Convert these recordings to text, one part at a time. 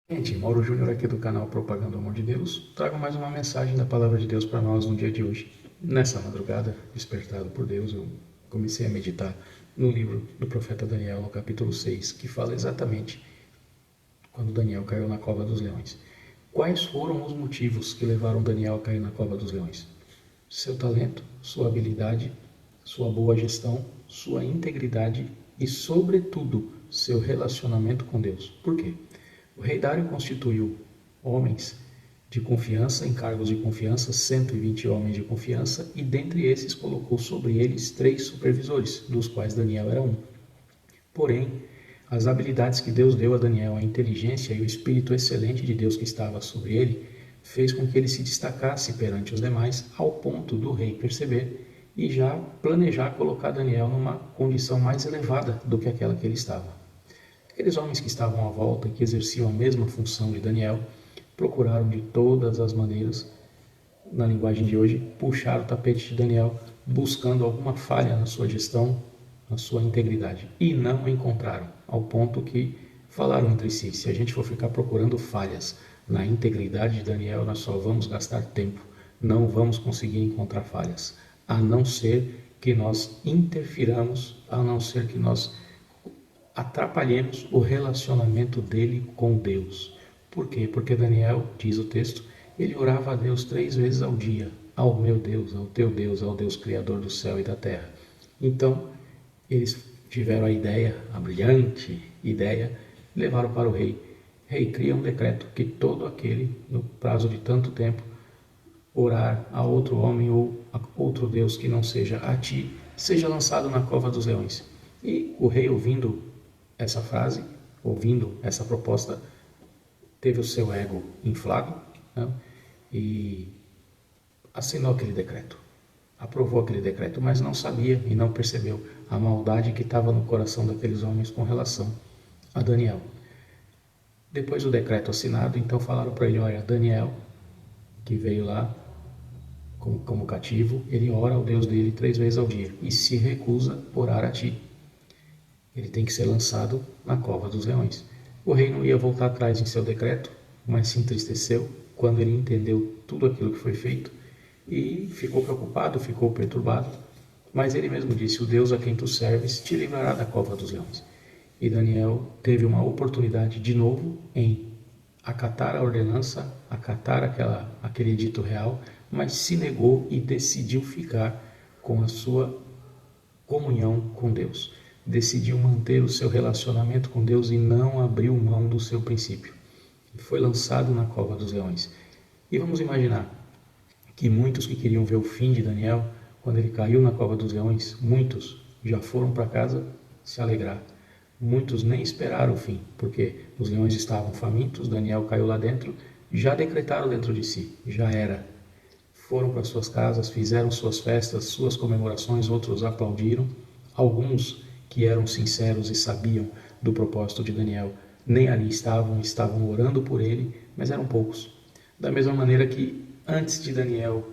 Gente, Mauro Júnior aqui do canal Propaganda do Amor de Deus. Trago mais uma mensagem da Palavra de Deus para nós no dia de hoje. Nessa madrugada, despertado por Deus, eu comecei a meditar no livro do profeta Daniel, no capítulo 6, que fala exatamente quando Daniel caiu na cova dos leões. Quais foram os motivos que levaram Daniel a cair na cova dos leões? Seu talento, sua habilidade, sua boa gestão, sua integridade e, sobretudo, seu relacionamento com Deus. Por quê? O rei Dário constituiu homens de confiança, em cargos de confiança, 120 homens de confiança, e dentre esses colocou sobre eles 3 supervisores, dos quais Daniel era um. Porém, as habilidades que Deus deu a Daniel, a inteligência e o espírito excelente de Deus que estava sobre ele, fez com que ele se destacasse perante os demais, ao ponto do rei perceber e já planejar colocar Daniel numa condição mais elevada do que aquela que ele estava. Aqueles homens que estavam à volta e que exerciam a mesma função de Daniel procuraram de todas as maneiras, na linguagem de hoje, puxar o tapete de Daniel, buscando alguma falha na sua gestão, na sua integridade. E não encontraram, ao ponto que falaram entre si: se a gente for ficar procurando falhas na integridade de Daniel, nós só vamos gastar tempo, não vamos conseguir encontrar falhas, a não ser que nós interfiramos, a não ser que nós atrapalhemos o relacionamento dele com Deus. Por quê? Porque Daniel, diz o texto, ele orava a Deus 3 vezes ao dia: ao meu Deus, ao teu Deus, ao Deus Criador do céu e da terra. Então, eles tiveram a ideia, a brilhante ideia, levaram para o rei: rei, cria um decreto que todo aquele, no prazo de tanto tempo, orar a outro homem ou a outro Deus que não seja a ti, seja lançado na cova dos leões. E o rei, ouvindo essa frase, ouvindo essa proposta, teve o seu ego inflado, né? E assinou aquele decreto, aprovou aquele decreto, mas não sabia e não percebeu a maldade que estava no coração daqueles homens com relação a Daniel. Depois do decreto assinado, então falaram para ele: olha, Daniel, que veio lá como cativo, ele ora ao Deus dele 3 vezes ao dia e se recusa a orar a ti. Ele tem que ser lançado na cova dos leões. O rei não ia voltar atrás em seu decreto, mas se entristeceu quando ele entendeu tudo aquilo que foi feito e ficou preocupado, ficou perturbado. Mas ele mesmo disse: o Deus a quem tu serves te livrará da cova dos leões. E Daniel teve uma oportunidade de novo em acatar a ordenança, acatar aquele edito real, mas se negou e decidiu ficar com a sua comunhão com Deus. Decidiu manter o seu relacionamento com Deus e não abriu mão do seu princípio. Foi lançado na cova dos leões. E vamos imaginar que muitos que queriam ver o fim de Daniel, quando ele caiu na cova dos leões, muitos já foram para casa se alegrar. Muitos nem esperaram o fim, porque os leões estavam famintos, Daniel caiu lá dentro, já decretaram dentro de si: já era. Foram para suas casas, fizeram suas festas, suas comemorações, outros aplaudiram. Alguns que eram sinceros e sabiam do propósito de Daniel nem ali estavam orando por ele, mas eram poucos. Da mesma maneira que antes de Daniel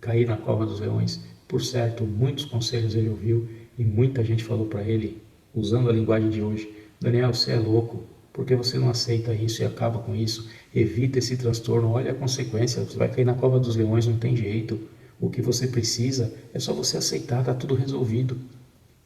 cair na cova dos leões, por certo, muitos conselhos ele ouviu e muita gente falou para ele, usando a linguagem de hoje: Daniel, você é louco, por que você não aceita isso e acaba com isso? Evita esse transtorno, olha a consequência, você vai cair na cova dos leões, não tem jeito. O que você precisa é só você aceitar, está tudo resolvido.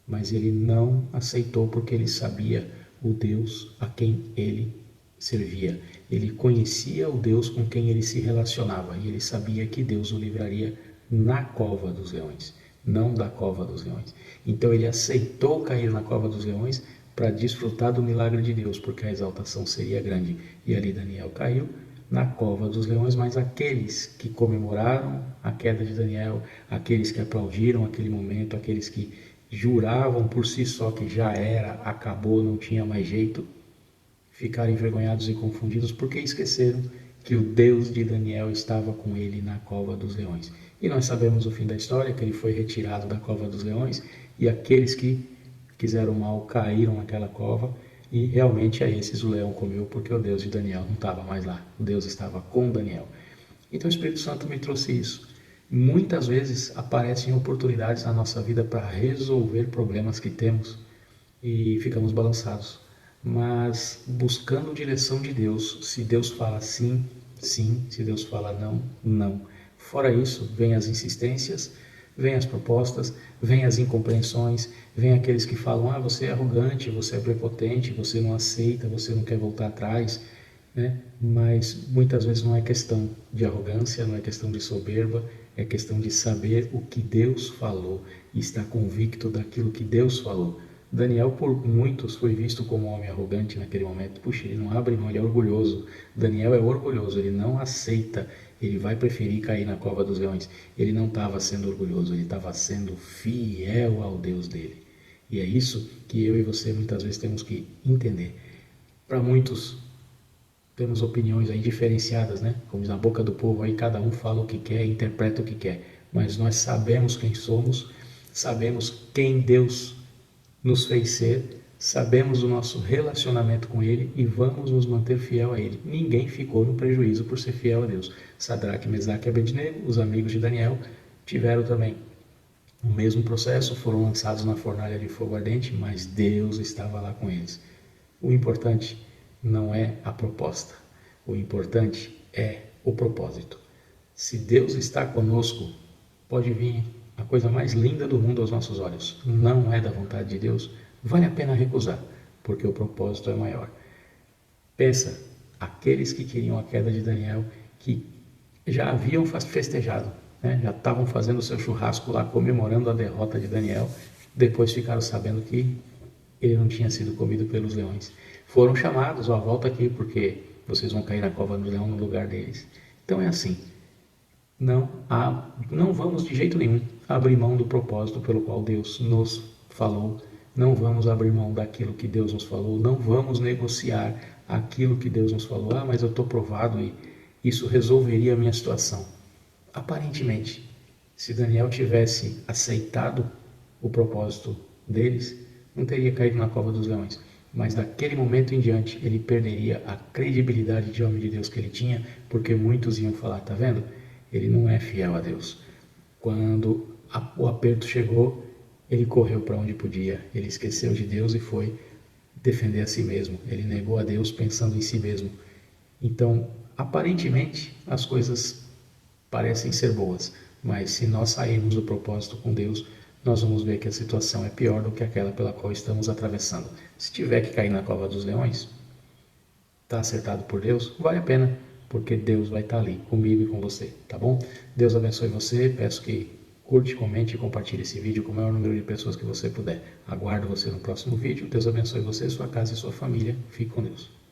Mas ele não aceitou porque ele sabia o Deus a quem ele servia. Ele conhecia o Deus com quem ele se relacionava e ele sabia que Deus o livraria na cova dos leões, não da cova dos leões. Então ele aceitou cair na cova dos leões para desfrutar do milagre de Deus, porque a exaltação seria grande. E ali Daniel caiu na cova dos leões, mas aqueles que comemoraram a queda de Daniel, aqueles que aplaudiram aquele momento, aqueles que juravam por si só que já era, acabou, não tinha mais jeito, ficaram envergonhados e confundidos porque esqueceram que o Deus de Daniel estava com ele na cova dos leões. E nós sabemos o fim da história, que ele foi retirado da cova dos leões e aqueles que fizeram mal caíram naquela cova e realmente a esses o leão comeu porque o Deus de Daniel não estava mais lá, o Deus estava com Daniel. Então o Espírito Santo me trouxe isso. Muitas vezes aparecem oportunidades na nossa vida para resolver problemas que temos e ficamos balançados. mas buscando direção de Deus. Se Deus fala sim, sim. Se Deus fala não, não. Fora isso, vem as insistências, vem as propostas, vem as incompreensões, vem aqueles que falam, você é arrogante, você é prepotente, você não aceita, você não quer voltar atrás, né? Mas muitas vezes não é questão de arrogância, não é questão de soberba, é questão de saber o que Deus falou e estar convicto daquilo que Deus falou. Daniel, por muitos, foi visto como um homem arrogante naquele momento. Puxa, ele não abre mão, ele é orgulhoso. Daniel é orgulhoso, ele não aceita, ele vai preferir cair na cova dos leões. Ele não estava sendo orgulhoso, ele estava sendo fiel ao Deus dele. E é isso que eu e você muitas vezes temos que entender. Para muitos, temos opiniões aí diferenciadas, né? Como na boca do povo aí, cada um fala o que quer, interpreta o que quer. Mas nós sabemos quem somos, sabemos quem Deus nos fez ser, sabemos o nosso relacionamento com Ele e vamos nos manter fiel a Ele. Ninguém ficou no prejuízo por ser fiel a Deus. Sadraque, Mesaque e Abednego, os amigos de Daniel, tiveram também o mesmo processo, foram lançados na fornalha de fogo ardente, mas Deus estava lá com eles. O importante não é a proposta, o importante é o propósito. Se Deus está conosco, pode vir a coisa mais linda do mundo aos nossos olhos. Não é da vontade de Deus, vale a pena recusar, porque o propósito é maior. Pensa, aqueles que queriam a queda de Daniel, que já haviam festejado, né? Já estavam fazendo o seu churrasco lá, comemorando a derrota de Daniel, depois ficaram sabendo que ele não tinha sido comido pelos leões. Foram chamados, volta aqui, porque vocês vão cair na cova do leão no lugar deles. Então é assim, não vamos de jeito nenhum abrir mão do propósito pelo qual Deus nos falou, não vamos abrir mão daquilo que Deus nos falou, não vamos negociar aquilo que Deus nos falou, mas eu estou provado e isso resolveria a minha situação. Aparentemente, se Daniel tivesse aceitado o propósito deles, não teria caído na cova dos leões. Mas daquele momento em diante, ele perderia a credibilidade de homem de Deus que ele tinha, porque muitos iam falar, tá vendo? Ele não é fiel a Deus. Quando o aperto chegou, ele correu para onde podia, ele esqueceu de Deus e foi defender a si mesmo. Ele negou a Deus pensando em si mesmo. Então, aparentemente, as coisas parecem ser boas, mas se nós sairmos do propósito com Deus, nós vamos ver que a situação é pior do que aquela pela qual estamos atravessando. Se tiver que cair na cova dos leões, está acertado por Deus, vale a pena, porque Deus vai estar ali comigo e com você, tá bom? Deus abençoe você, peço que curte, comente e compartilhe esse vídeo com o maior número de pessoas que você puder. Aguardo você no próximo vídeo. Deus abençoe você, sua casa e sua família. Fique com Deus.